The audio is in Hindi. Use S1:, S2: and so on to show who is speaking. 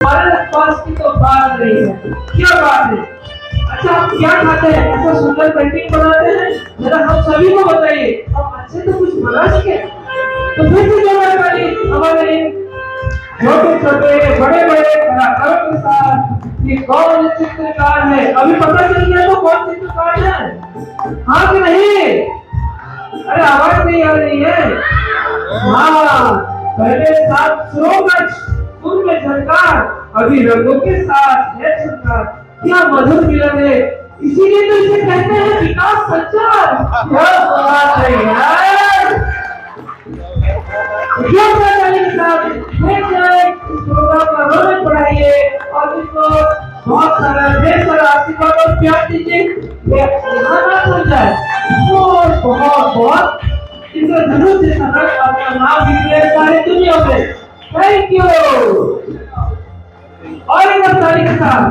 S1: भारत पास की तो बात नहीं है। क्या बात है? अच्छा, आप क्या खाते हैं? ऐसा सुंदर पेंटिंग बनाते हैं, जरा हम सभी को बताइए। आप अच्छे तो कुछ बना सके तो फिर से जो जानकारी हमारे छोटे छोटे बड़े बड़े कलाकारों के साथ ये कौन चित्रकार है, अभी पता चल गया तो कौन चित्रकार है? हाँ कि नहीं? अरे आवाज नहीं आ रही है। हाँ, पहले सात सुरों का सुर में झनकार, अभी रंगों के साथ है झनकार। क्या मधुर मिलन है, इसीलिए तो इसे कहते हैं विकास संचार। क्या बात है यार। क्यों साहब देख जाए इस प्रोग्राम का रोल बढ़ाइए और इसको बहुत सारा ढेर सारा आशीर्वाद और प्यार दीजिए। ये यहाँ ना भूल जाए। बहुत बहुत बहुत इंद्रधनुष से सफल आपका नाम निकले सारे दुनिया में। Thank you. और एक ताली के साथ